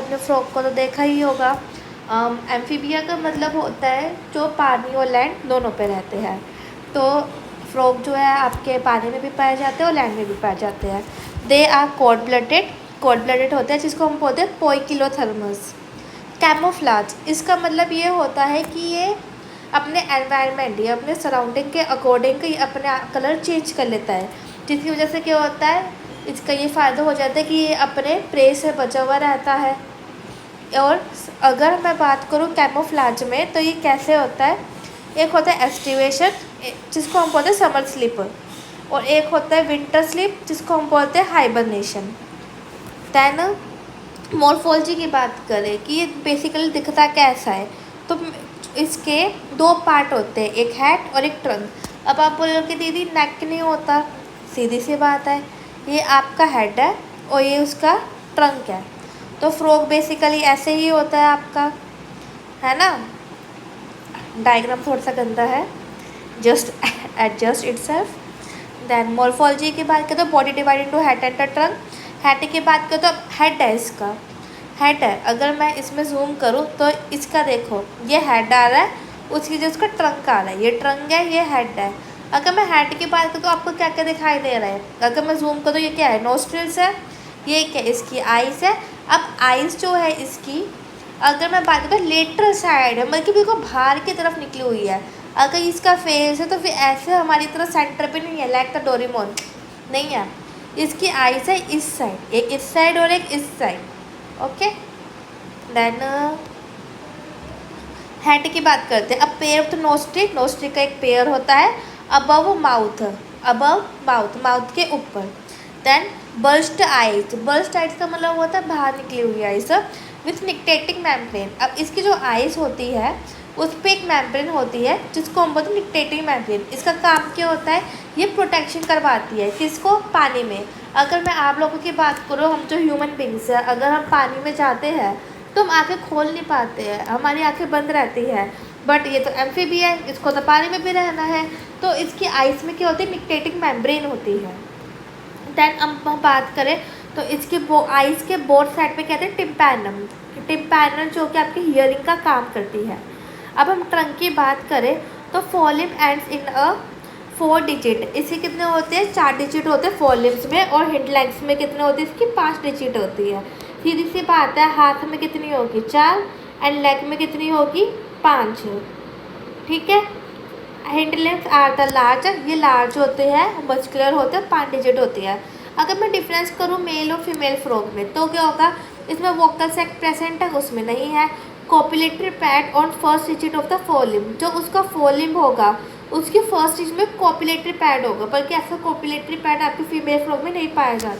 आपने फ्रॉक को तो देखा ही होगा। एम्फीबिया का मतलब होता है जो पानी और लैंड दोनों पे रहते हैं। तो फ्रॉक जो है आपके पानी में भी पाए जाते हैं और लैंड में भी पाए जाते हैं। दे आर कोल्ड ब्लडेड होते हैं, जिसको हम बोलते हैं पोइकिलोथर्मस। कैमोफ्लाज, इसका मतलब ये होता है कि ये अपने एनवायरनमेंट या अपने सराउंडिंग के अकॉर्डिंग ये अपने कलर चेंज कर लेता है, जिसकी वजह से क्या होता है, इसका ये फ़ायदा हो जाता है कि ये अपने प्रे से बचा हुआ रहता है। और अगर मैं बात करूँ कैमोफ्लाज में, तो ये कैसे होता है, एक होता है एस्टिवेशन जिसको हम बोलते हैं समर स्लीप, और एक होता है विंटर स्लीप जिसको हम बोलते हैं हाइबरनेशन। दैन मॉर्फोलॉजी की बात करें कि ये बेसिकली दिखता कैसा है, तो इसके दो पार्ट होते हैं, एक हेड और एक ट्रंक। अब आप बोलोगे दीदी नेक नहीं होता, सीधी सी बात है, ये आपका हेड है और ये उसका ट्रंक है। तो फ्रॉक बेसिकली ऐसे ही होता है आपका, है ना। डायग्राम थोड़ा सा गंदा है, just adjust itself. Then morphology की बात करें तो body divide into head and trunk. Head की बात करें तो हेड है, इसका हेड है। अगर मैं इसमें जूम करूँ तो इसका देखो, ये हेड आ रहा है, उसकी जो उसका ट्रंक आ रहा है, ये ट्रंक है, ये हेड है। अगर मैं हेड की बात करूँ तो आपको क्या क्या दिखाई दे रहा है, अगर मैं जूम करूँ, ये क्या है, नोस्ट्रिल्स है, ये क्या इसकी आइज़ है। अब आइज़ जो है इसकी, अगर मैं बात करूँ लेटरल साइड है, मतलब बिल्कुल बाहर की तरफ निकली हुई है। अगर इसका फेस है तो फिर ऐसे हमारी तरह सेंटर पे नहीं है, लाइक द डोरेमोन नहीं है। इसकी आइज़ है इस साइड, एक इस साइड और एक इस साइड, ओके। देन हेड की बात करते हैं। अब पेयर तो नोस्ट्रिल का एक पेयर होता है अबव माउथ, माउथ के ऊपर। देन बर्स्ट आइज का मतलब होता है बाहर निकली हुई आइज विथ निक्टेटिंग मैम्ब्रेन। अब इसकी जो आइज होती है उस पर एक मैम्ब्रेन होती है जिसको हम बोलते हैं निक्टेटिंग मैम्ब्रेन। इसका काम क्या होता है, ये प्रोटेक्शन करवाती है किसको, पानी में। अगर मैं आप लोगों की बात करूँ, हम जो ह्यूमन बींग्स हैं, अगर हम पानी में जाते हैं तो हम आँखें खोल नहीं पाते हैं, हमारी आँखें बंद रहती है। बट ये तो एम्फीबिया है, इसको तो पानी में भी रहना है, तो इसकी आइज़ में क्या होती है, निक्टेटिंग मैम्ब्रेन होती है। दैन अब हम बात करें तो इसके आइज़ के बोथ साइड पे कहते हैं टिम्पैनम जो कि आपकी हियरिंग का काम करती है। अब हम ट्रंक की बात करें तो फोलिम एंड्स इन अ 4 डिजिट। इसके कितने होते हैं, 4 डिजिट होते हैं फोलिम्स में, और हिंड लेग्स में कितने होते हैं, इसकी 5 डिजिट होती है। सीधी सी बात है, हाथ में कितनी होगी, 4, एंड लेग में कितनी होगी, 5, ठीक है। Hind legs are the large, ये लार्ज होते हैं, मस्कुलर होते हैं, 5 डिजिट होती है। अगर मैं डिफरेंस करूँ मेल और फीमेल फ्रॉक में तो क्या होगा, इसमें वोकल सैक प्रेजेंट है, उसमें नहीं है। Copulatory pad on first digit of the forelimb, जो उसका फोलिम होगा उसकी फर्स्ट डिजिट में कॉपुलेटरी पैड होगा, बल्कि ऐसा कॉपुलेटरी पैड आपकी फीमेल फ्रॉक में नहीं पाया जाता।